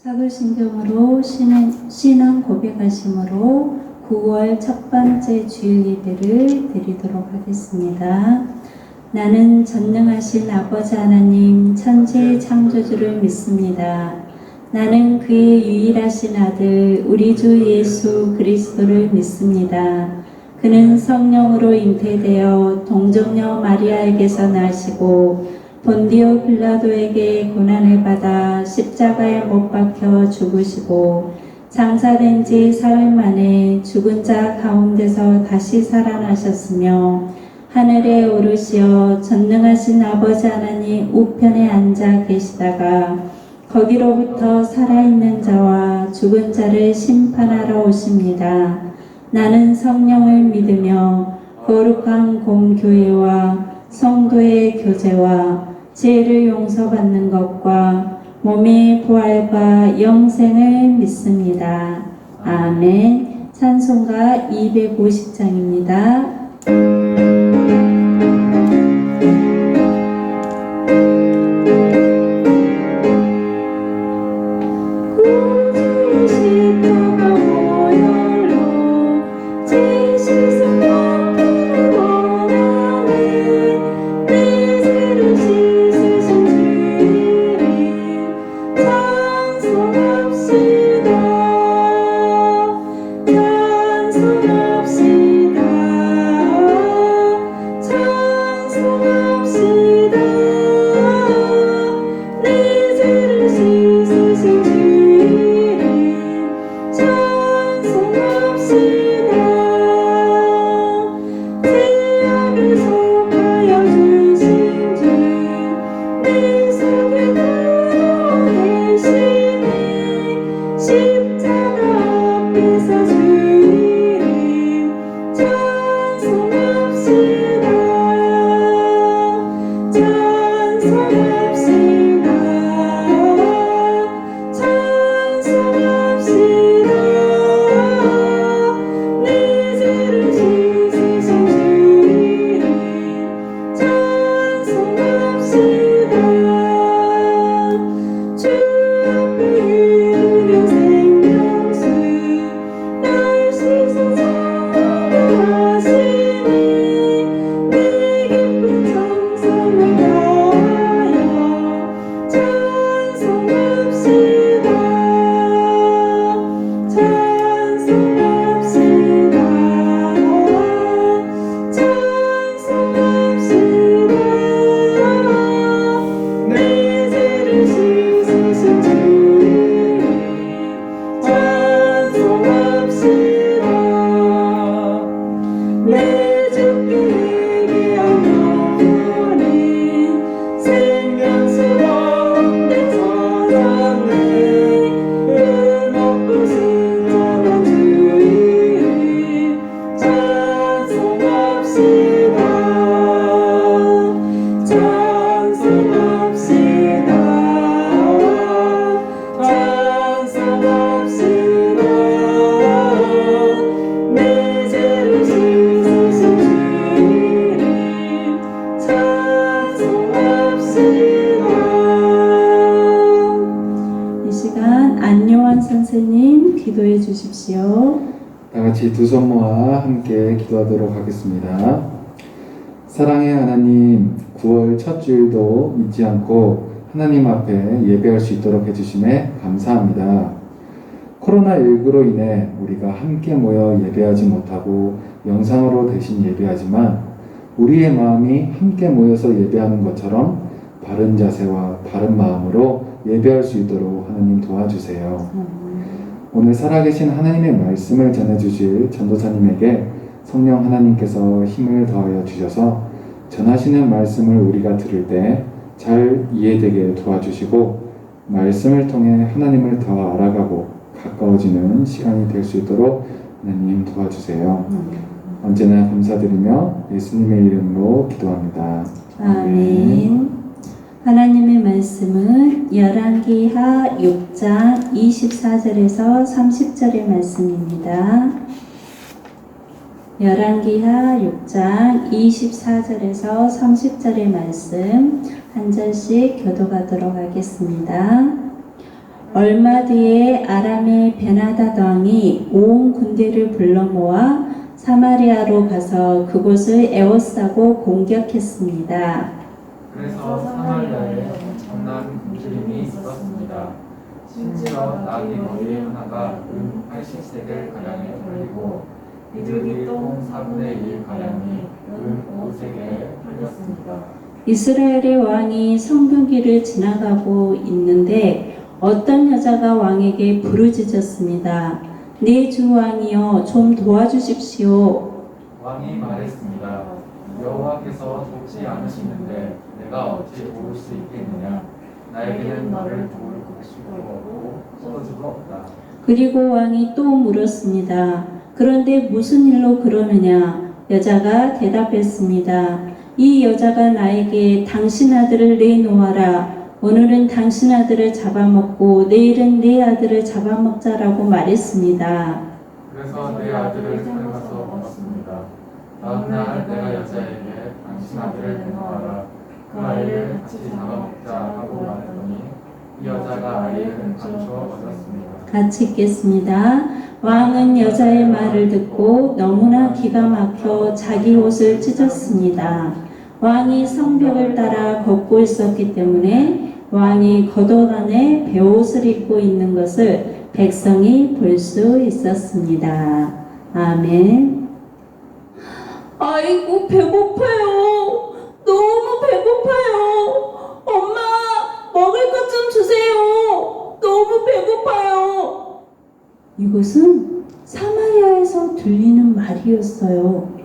사도신경으로 신앙 고백하심으로 9월 첫 번째 주일 예배를 드리도록 하겠습니다. 나는 전능하신 아버지 하나님 천지의 창조주를 믿습니다. 나는 그의 유일하신 아들 우리 주 예수 그리스도를 믿습니다. 그는 성령으로 잉태되어 동정녀 마리아에게서 나시고 본디오 빌라도에게 고난을 받아 십자가에 못 박혀 죽으시고 장사된 지 사흘 만에 죽은 자 가운데서 다시 살아나셨으며 하늘에 오르시어 전능하신 아버지 하나님 우편에 앉아 계시다가 거기로부터 살아있는 자와 죽은 자를 심판하러 오십니다. 나는 성령을 믿으며 거룩한 공교회와 성도의 교제와 죄를 용서받는 것과 몸의 부활과 영생을 믿습니다. 아멘. 찬송가 250장입니다. 선생님 기도해 주십시오. 다 같이 두 손 모아 함께 기도하도록 하겠습니다. 사랑의 하나님, 9월 첫 주일도 잊지 않고 하나님 앞에 예배할 수 있도록 해주심에 감사합니다. 코로나19로 인해 우리가 함께 모여 예배하지 못하고 영상으로 대신 예배하지만 우리의 마음이 함께 모여서 예배하는 것처럼 바른 자세와 바른 마음으로 예배할 수 있도록 하나님 도와주세요. 오늘 살아계신 하나님의 말씀을 전해주실 전도사님에게 성령 하나님께서 힘을 더하여 주셔서 전하시는 말씀을 우리가 들을 때 잘 이해되게 도와주시고 말씀을 통해 하나님을 더 알아가고 가까워지는 시간이 될 수 있도록 하나님 도와주세요. 언제나 감사드리며 예수님의 이름으로 기도합니다. 아멘. 하나님의 말씀은 열왕기하 6장 24절에서 30절의 말씀입니다. 열왕기하 6장 24절에서 30절의 말씀 한 절씩 교독하도록 하겠습니다. 얼마 뒤에 아람의 베나닷 왕이 온 군대를 불러 모아 사마리아로 가서 그곳을 에워싸고 공격했습니다. 그래서 사마리아에 엄청난 굶주림이 있었습니다. 심지어 나귀 머리 하나가 은 80세겔 가량에 팔리고 비둘기 똥 4분의 1 가량이 은 5세겔에 팔렸습니다. 이스라엘의 왕이 성벽길을 지나가고 있는데 어떤 여자가 왕에게 부르짖었습니다. 내 주 왕이여 좀 도와주십시오. 왕이 말했습니다. 여호와께서 돕지 않으시는데 내가 어찌 도울 수 있겠느냐? 나에게는 너를 도울 곳도 없고 소주도 없다. 그리고 왕이 또 물었습니다. 그런데 무슨 일로 그러느냐? 여자가 대답했습니다. 이 여자가 나에게 당신 아들을 내놓아라. 오늘은 당신 아들을 잡아먹고 내일은 내 아들을 잡아먹자라고 말했습니다. 그래서 내 아들을 삶아서 먹었습니다. 다음 날 내가 여자에게 당신 아들을 내놓아라. 그 아이를 같이 잡아먹자 하고 말했더니 이 여자가 아이를 감추어 얻었습니다. 같이 읽겠습니다. 왕은 여자의 말을 듣고 너무나 기가 막혀 자기 옷을 찢었습니다. 왕이 성벽을 따라 걷고 있었기 때문에 왕이 겉옷 안에 베옷을 입고 있는 것을 백성이 볼 수 있었습니다. 아멘. 아이고 배고파요. 너무 배고파요. 엄마 먹을 것 좀 주세요. 너무 배고파요. 이것은 사마리아에서 들리는 말이었어요.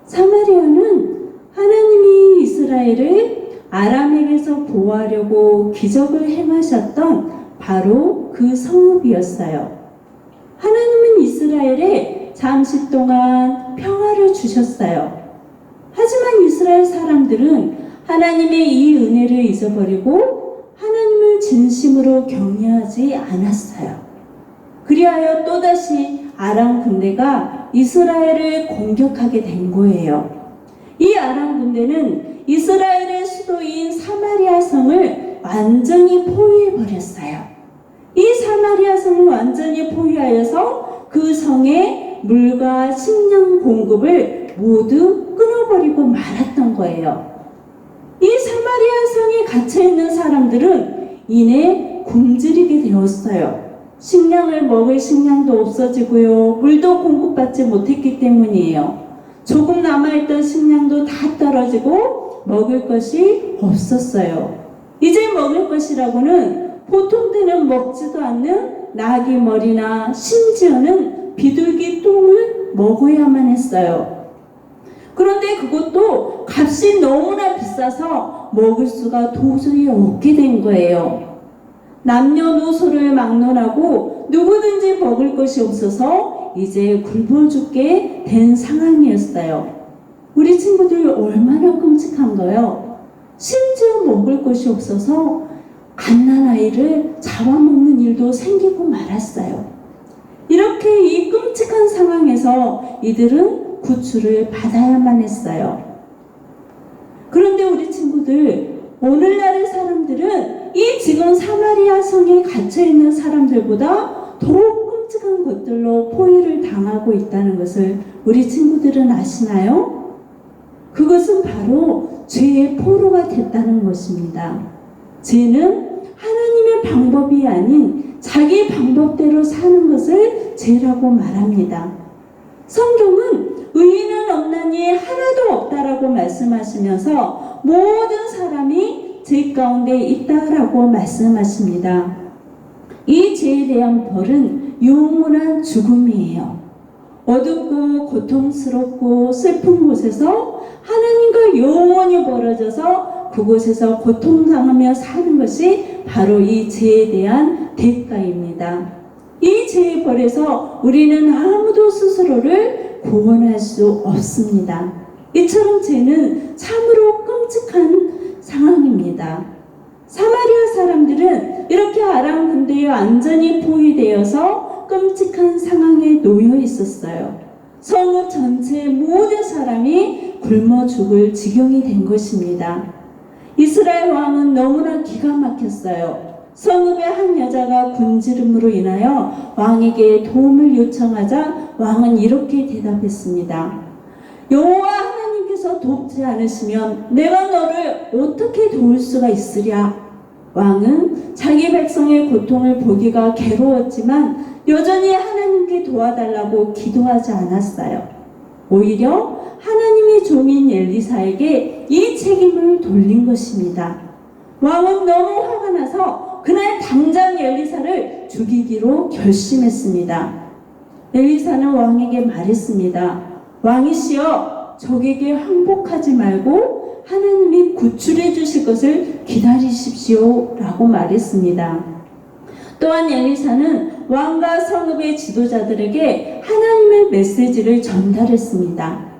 사마리아는 하나님이 이스라엘을 아람에게서 보호하려고 기적을 행하셨던 바로 그 성읍이었어요. 하나님은 이스라엘에 잠시 동안 평화를 주셨어요. 하지만 이스라엘 사람들은 하나님의 이 은혜를 잊어버리고 하나님을 진심으로 경외하지 않았어요. 그리하여 또다시 아람 군대가 이스라엘을 공격하게 된 거예요. 이 아람 군대는 이스라엘의 수도인 사마리아 성을 완전히 포위해버렸어요. 이 사마리아 성을 완전히 포위하여서 그 성의 물과 식량 공급을 모두 끊어버리고 말았던 거예요. 이 사마리아 성에 갇혀있는 사람들은 이내 굶주리게 되었어요. 식량을 먹을 식량도 없어지고요. 물도 공급받지 못했기 때문이에요. 조금 남아있던 식량도 다 떨어지고 먹을 것이 없었어요. 이제 먹을 것이라고는 보통 때는 먹지도 않는 나귀 머리나 심지어는 비둘기 똥을 먹어야만 했어요. 그런데 그것도 값이 너무나 비싸서 먹을 수가 도저히 없게 된 거예요. 남녀노소를 막론하고 누구든지 먹을 것이 없어서 이제 굶어 죽게 된 상황이었어요. 우리 친구들 얼마나 끔찍한가요? 심지어 먹을 것이 없어서 갓난아이를 잡아먹는 일도 생기고 말았어요. 이렇게 이 끔찍한 상황에서 이들은 구출을 받아야만 했어요. 그런데 우리 친구들, 오늘날의 사람들은 이 지금 사마리아 성에 갇혀있는 사람들보다 더욱 끔찍한 것들로 포위를 당하고 있다는 것을 우리 친구들은 아시나요? 그것은 바로 죄의 포로가 됐다는 것입니다. 죄는 하나님의 방법이 아닌 자기 방법대로 사는 것을 죄라고 말합니다. 성경은 의인은 없나니 하나도 없다라고 말씀하시면서 모든 사람이 죄 가운데 있다라고 말씀하십니다. 이 죄에 대한 벌은 영원한 죽음이에요. 어둡고 고통스럽고 슬픈 곳에서 하나님과 영원히 벌어져서 그곳에서 고통당하며 사는 것이 바로 이 죄에 대한 대가입니다. 이 죄의 벌에서 우리는 아무도 스스로를 구원할 수 없습니다. 이처럼 죄는 참으로 끔찍한 상황입니다. 사마리아 사람들은 이렇게 아람 군대에 완전히 포위되어서 끔찍한 상황에 놓여 있었어요. 성읍 전체의 모든 사람이 굶어 죽을 지경이 된 것입니다. 이스라엘 왕은 너무나 기가 막혔어요. 성읍의 한 여자가 굶주림으로 인하여 왕에게 도움을 요청하자 왕은 이렇게 대답했습니다. 여호와 하나님께서 돕지 않으시면 내가 너를 어떻게 도울 수가 있으랴. 왕은 자기 백성의 고통을 보기가 괴로웠지만 여전히 하나님께 도와달라고 기도하지 않았어요. 오히려 하나님의 종인 엘리사에게 이 책임을 돌린 것입니다. 왕은 너무 화가 나서 그날 당장 엘리사를 죽이기로 결심했습니다. 엘리사는 왕에게 말했습니다. 왕이시여, 적에게 항복하지 말고 하나님이 구출해 주실 것을 기다리십시오 라고 말했습니다. 또한 엘리사는 왕과 성읍의 지도자들에게 하나님의 메시지를 전달했습니다.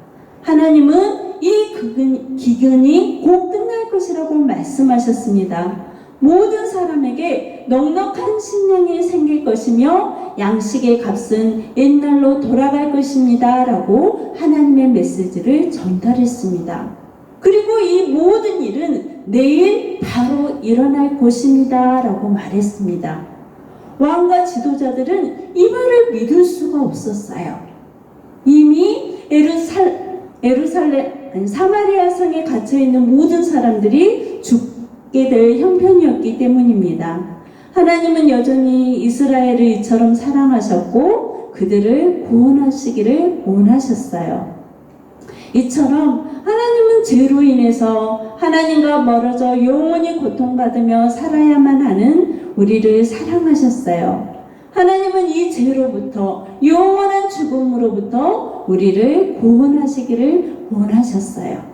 하나님은 이 기근이 곧 끝날 것이라고 말씀하셨습니다. 모든 사람에게 넉넉한 식량이 생길 것이며 양식의 값은 옛날로 돌아갈 것입니다 라고 하나님의 메시지를 전달했습니다. 그리고 이 모든 일은 내일 바로 일어날 것입니다 라고 말했습니다. 왕과 지도자들은 이 말을 믿을 수가 없었어요. 이미 사마리아 성에 갇혀있는 모든 사람들이 죽게 될 형편이었기 때문입니다. 하나님은 여전히 이스라엘을 이처럼 사랑하셨고 그들을 구원하시기를 원하셨어요. 이처럼 하나님은 죄로 인해서 하나님과 멀어져 영원히 고통받으며 살아야만 하는 우리를 사랑하셨어요. 하나님은 이 죄로부터 영원한 죽음으로부터 우리를 구원하시기를 원하셨어요.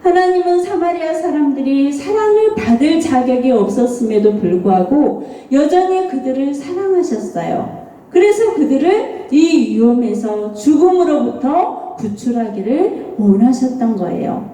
하나님은 사마리아 사람들이 사랑을 받을 자격이 없었음에도 불구하고 여전히 그들을 사랑하셨어요. 그래서 그들을 이 위험에서 죽음으로부터 구출하기를 원하셨던 거예요.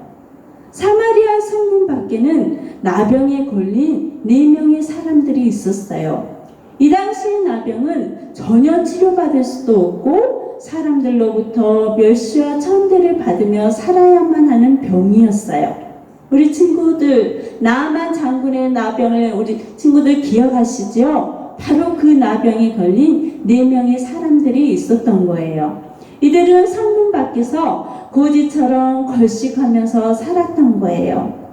사마리아 성문 밖에는 나병에 걸린 4명의 사람들이 있었어요. 이 당시 나병은 전혀 치료받을 수도 없고 사람들로부터 멸시와 천대를 받으며 살아야만 하는 병이었어요. 우리 친구들, 나아만 장군의 나병을 우리 친구들 기억하시죠? 바로 그 나병에 걸린 4명의 사람들이 있었던 거예요. 이들은 성문 밖에서 고지처럼 걸식하면서 살았던 거예요.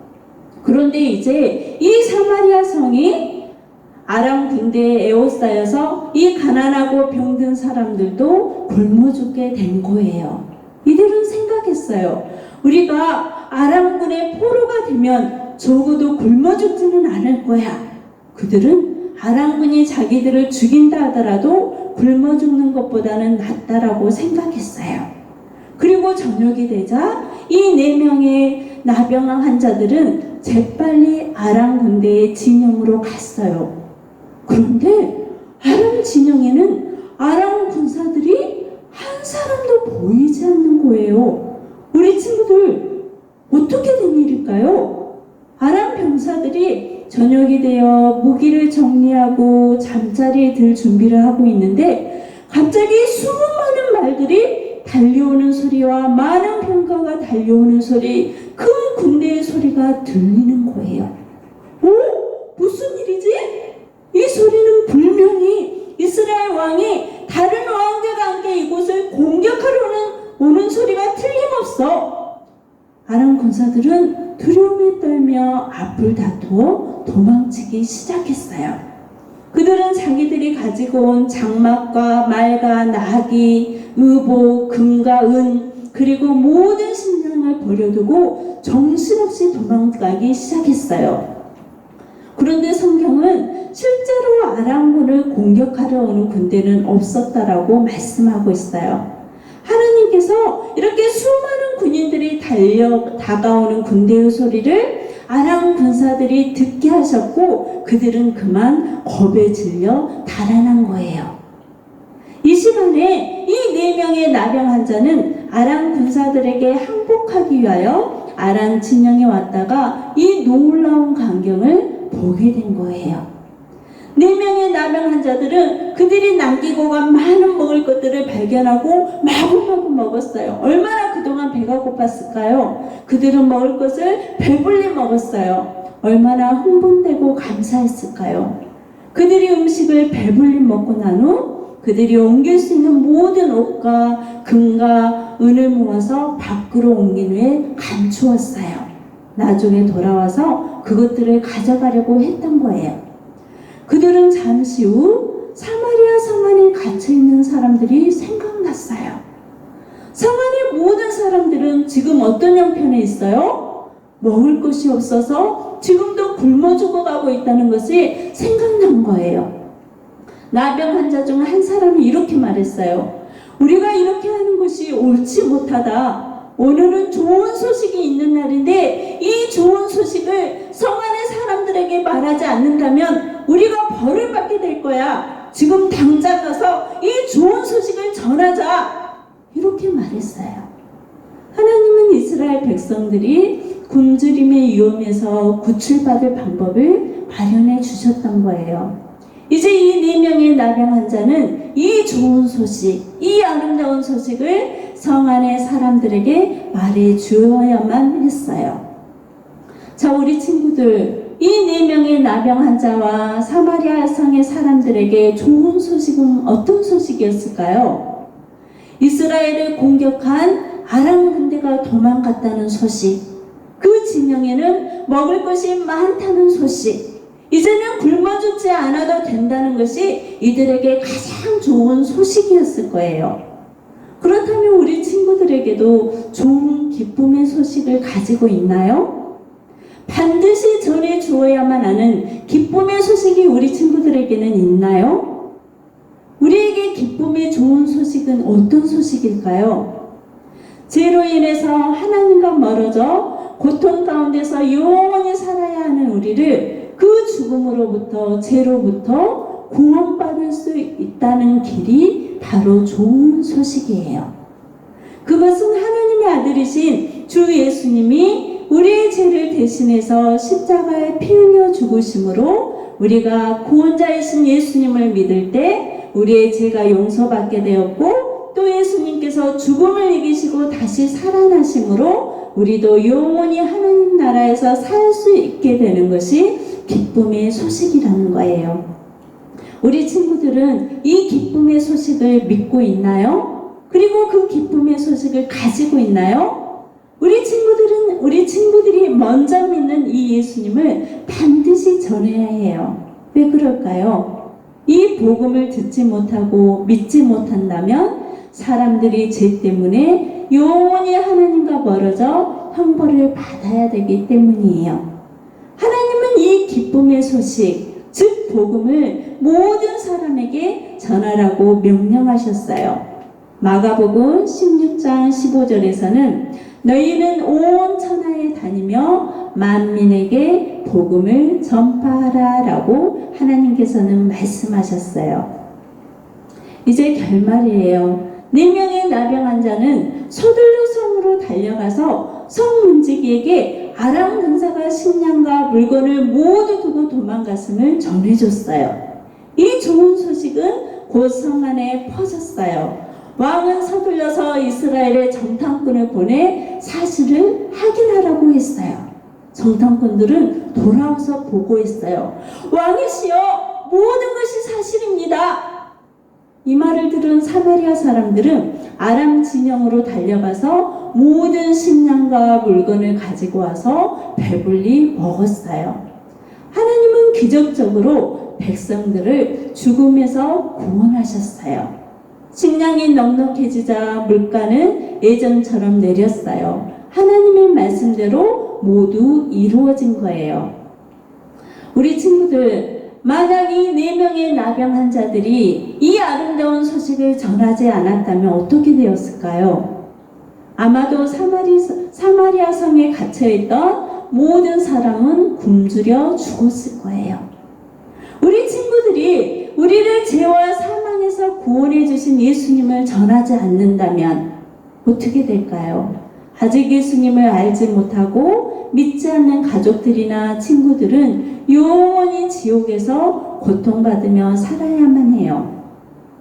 그런데 이제 이 사마리아 성이 아람 군대에 에워싸여서 이 가난하고 병든 사람들도 굶어 죽게 된 거예요. 이들은 생각했어요. 우리가 아람군의 포로가 되면 적어도 굶어 죽지는 않을 거야. 그들은 아람군이 자기들을 죽인다 하더라도 굶어 죽는 것보다는 낫다라고 생각했어요. 그리고 저녁이 되자 이 4명의 나병 환자들은 재빨리 아람 군대의 진영으로 갔어요. 그런데 아람 진영에는 아람 군사들이 한 사람도 보이지 않는 거예요. 우리 친구들, 어떻게 된 일일까요? 아람 병사들이 저녁이 되어 무기를 정리하고 잠자리에 들 준비를 하고 있는데 갑자기 수많은 말들이 달려오는 소리와 많은 병거가 달려오는 소리, 큰 군대의 소리가 들리는 거예요. 무슨 일이지? 이 소리는 분명히 이스라엘 왕이 다른 왕들과 함께 이곳을 공격하러 오는 소리가 틀림없어. 아람 군사들은 두려움에 떨며 앞을 다투어 도망치기 시작했어요. 그들은 자기들이 가지고 온 장막과 말과 나귀, 의복, 금과 은, 그리고 모든 식량을 버려두고 정신없이 도망가기 시작했어요. 그런데 성경은 실제로 아람군을 공격하러 오는 군대는 없었다라고 말씀하고 있어요. 하나님께서 이렇게 수많은 군인들이 다가오는 군대의 소리를 아람 군사들이 듣게 하셨고 그들은 그만 겁에 질려 달아난 거예요. 이 시간에 이 4명의 나병 환자는 아람 군사들에게 항복하기 위하여 아람 진영에 왔다가 이 놀라운 광경을 보게 된 거예요. 4명의 나병 환자들은 그들이 남기고 간 많은 먹을 것들을 발견하고 마구마구 먹었어요. 얼마나 그동안 배가 고팠을까요? 그들은 먹을 것을 배불리 먹었어요. 얼마나 흥분되고 감사했을까요? 그들이 음식을 배불리 먹고 난 후 그들이 옮길 수 있는 모든 옷과 금과 은을 모아서 밖으로 옮긴 후에 감추었어요. 나중에 돌아와서 그것들을 가져가려고 했던 거예요. 그들은 잠시 후 사마리아 성 안에 갇혀있는 사람들이 생각났어요. 성 안의 모든 사람들은 지금 어떤 형편에 있어요? 먹을 것이 없어서 지금도 굶어 죽어가고 있다는 것이 생각난 거예요. 나병 환자 중 한 사람이 이렇게 말했어요. 우리가 이렇게 하는 것이 옳지 못하다. 오늘은 좋은 소식이 있는 날인데 이 좋은 소식을 성 안의 사람들에게 말하지 않는다면 우리가 벌을 받게 될 거야. 지금 당장 가서 이 좋은 소식을 전하자. 이렇게 말했어요. 하나님은 이스라엘 백성들이 굶주림의 위험에서 구출받을 방법을 마련해 주셨던 거예요. 이제 이 4명의 나병 환자는 이 좋은 소식, 이 아름다운 소식을 성 안의 사람들에게 말해 주어야만 했어요. 자, 우리 친구들, 이 4명의 나병 환자와 사마리아 성의 사람들에게 좋은 소식은 어떤 소식이었을까요? 이스라엘을 공격한 아람 군대가 도망갔다는 소식, 그 진영에는 먹을 것이 많다는 소식, 이제는 굶어 죽지 않아도 된다는 것이 이들에게 가장 좋은 소식이었을 거예요. 그렇다면 우리 친구들에게도 좋은 기쁨의 소식을 가지고 있나요? 반드시 전해 주어야만 하는 기쁨의 소식이 우리 친구들에게는 있나요? 우리에게 기쁨의 좋은 소식은 어떤 소식일까요? 죄로 인해서 하나님과 멀어져 고통 가운데서 영원히 살아야 하는 우리를 그 죽음으로부터, 죄로부터 구원받을 수 있다는 길이 바로 좋은 소식이에요. 그것은 하나님의 아들이신 주 예수님이 우리의 죄를 대신해서 십자가에 피 흘려 죽으심으로 우리가 구원자이신 예수님을 믿을 때 우리의 죄가 용서받게 되었고, 또 예수님께서 죽음을 이기시고 다시 살아나심으로 우리도 영원히 하나님 나라에서 살 수 있게 되는 것이 기쁨의 소식이라는 거예요. 우리 친구들은 이 기쁨의 소식을 믿고 있나요? 그리고 그 기쁨의 소식을 가지고 있나요? 우리 친구들이 먼저 믿는 이 예수님을 반드시 전해야 해요. 왜 그럴까요? 이 복음을 듣지 못하고 믿지 못한다면 사람들이 죄 때문에 영원히 하나님과 멀어져 형벌을 받아야 되기 때문이에요. 하나님은 이 기쁨의 소식, 즉 복음을 모든 사람에게 전하라고 명령하셨어요. 마가복음 16장 15절에서는 너희는 온 천하에 다니며 만민에게 복음을 전파하라 라고 하나님께서는 말씀하셨어요. 이제 결말이에요. 4명의 나병 환자는 서둘러 성으로 달려가서 성 문지기에게 아람 군사가 식량과 물건을 모두 두고 도망갔음을 전해줬어요. 이 좋은 소식은 곧 성 안에 퍼졌어요. 왕은 서둘러서 이스라엘의 정탐꾼을 보내 사실을 확인하라고 했어요. 정탐꾼들은 돌아와서 보고했어요. 왕이시여, 모든 것이 사실입니다. 이 말을 들은 사마리아 사람들은 아람 진영으로 달려가서 모든 식량과 물건을 가지고 와서 배불리 먹었어요. 하나님은 기적적으로 백성들을 죽음에서 구원하셨어요. 식량이 넉넉해지자 물가는 예전처럼 내렸어요. 하나님의 말씀대로 모두 이루어진 거예요. 우리 친구들, 만약 이 4명의 나병 환자들이 이 아름다운 소식을 전하지 않았다면 어떻게 되었을까요? 아마도 사마리아 성에 갇혀있던 모든 사람은 굶주려 죽었을 거예요. 우리 친구들이 우리를 죄와 사망에서 구원해 주신 예수님을 전하지 않는다면 어떻게 될까요? 아직 예수님을 알지 못하고 믿지 않는 가족들이나 친구들은 영원히 지옥에서 고통받으며 살아야만 해요.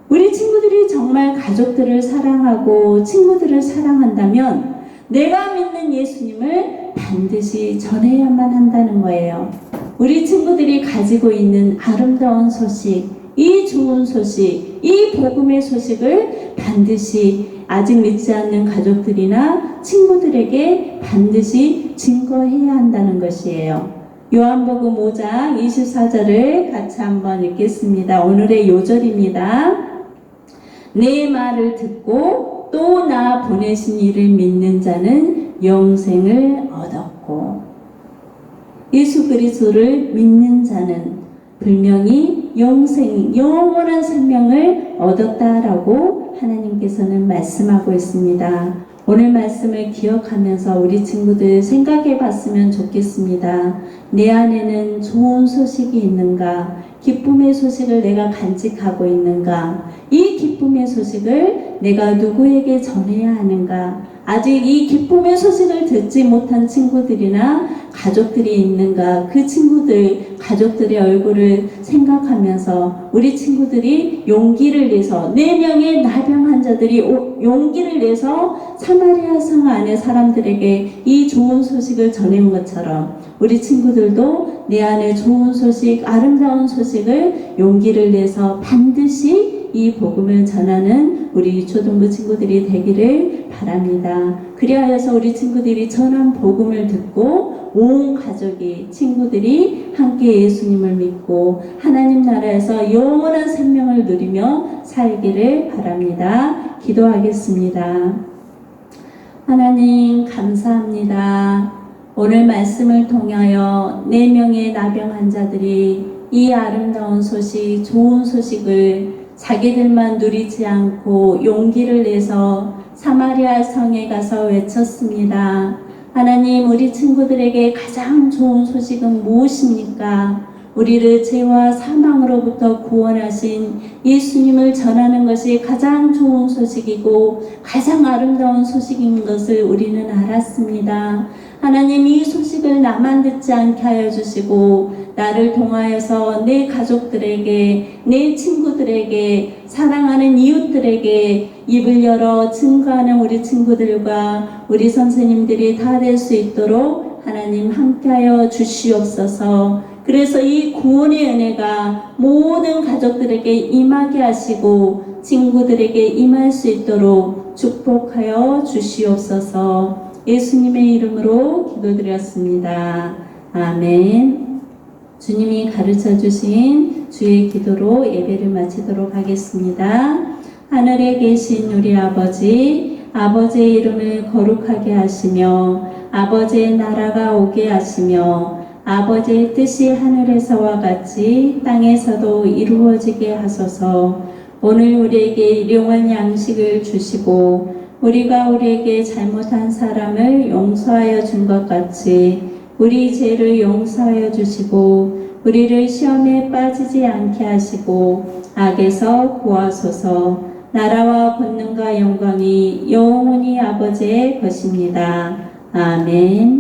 우리 친구들이 정말 가족들을 사랑하고 친구들을 사랑한다면 내가 믿는 예수님을 반드시 전해야만 한다는 거예요. 우리 친구들이 가지고 있는 아름다운 소식, 이 좋은 소식, 이 복음의 소식을 반드시 아직 믿지 않는 가족들이나 친구들에게 반드시 증거해야 한다는 것이에요. 요한복음 5장 24절을 같이 한번 읽겠습니다. 오늘의 요절입니다. 내 말을 듣고 또 나 보내신 이를 믿는 자는 영생을 얻었고, 예수 그리스도를 믿는 자는 분명히 영원한 생명을 얻었다라고 하나님께서는 말씀하고 있습니다. 오늘 말씀을 기억하면서 우리 친구들 생각해 봤으면 좋겠습니다. 내 안에는 좋은 소식이 있는가? 기쁨의 소식을 내가 간직하고 있는가? 이 기쁨의 소식을 내가 누구에게 전해야 하는가? 아직 이 기쁨의 소식을 듣지 못한 친구들이나 가족들이 있는가? 그 친구들, 가족들의 얼굴을 생각하면서 우리 친구들이 용기를 내서 4명의 나병 환자들이 용기를 내서 사마리아 성 안의 사람들에게 이 좋은 소식을 전한 것처럼 우리 친구들도 내 안에 좋은 소식, 아름다운 소식을 용기를 내서 반드시 이 복음을 전하는 우리 초등부 친구들이 되기를 바랍니다. 그리하여서 우리 친구들이 전한 복음을 듣고 온 가족이, 친구들이 함께 예수님을 믿고 하나님 나라에서 영원한 생명을 누리며 살기를 바랍니다. 기도하겠습니다. 하나님 감사합니다. 오늘 말씀을 통하여 4명의 나병 환자들이 이 아름다운 소식, 좋은 소식을 자기들만 누리지 않고 용기를 내서 사마리아 성에 가서 외쳤습니다. 하나님, 우리 친구들에게 가장 좋은 소식은 무엇입니까? 우리를 죄와 사망으로부터 구원하신 예수님을 전하는 것이 가장 좋은 소식이고 가장 아름다운 소식인 것을 우리는 알았습니다. 하나님, 이 소식을 나만 듣지 않게 하여 주시고 나를 통하여서 내 가족들에게, 내 친구들에게, 사랑하는 이웃들에게 입을 열어 증거하는 우리 친구들과 우리 선생님들이 다 될 수 있도록 하나님 함께하여 주시옵소서. 그래서 이 구원의 은혜가 모든 가족들에게 임하게 하시고 친구들에게 임할 수 있도록 축복하여 주시옵소서. 예수님의 이름으로 기도드렸습니다. 아멘. 주님이 가르쳐 주신 주의 기도로 예배를 마치도록 하겠습니다. 하늘에 계신 우리 아버지, 아버지의 이름을 거룩하게 하시며 아버지의 나라가 오게 하시며 아버지의 뜻이 하늘에서와 같이 땅에서도 이루어지게 하소서. 오늘 우리에게 일용할 양식을 주시고 우리가 우리에게 잘못한 사람을 용서하여 준 것 같이 우리 죄를 용서하여 주시고 우리를 시험에 빠지지 않게 하시고 악에서 구하소서. 나라와 권능과 영광이 영원히 아버지의 것입니다. 아멘.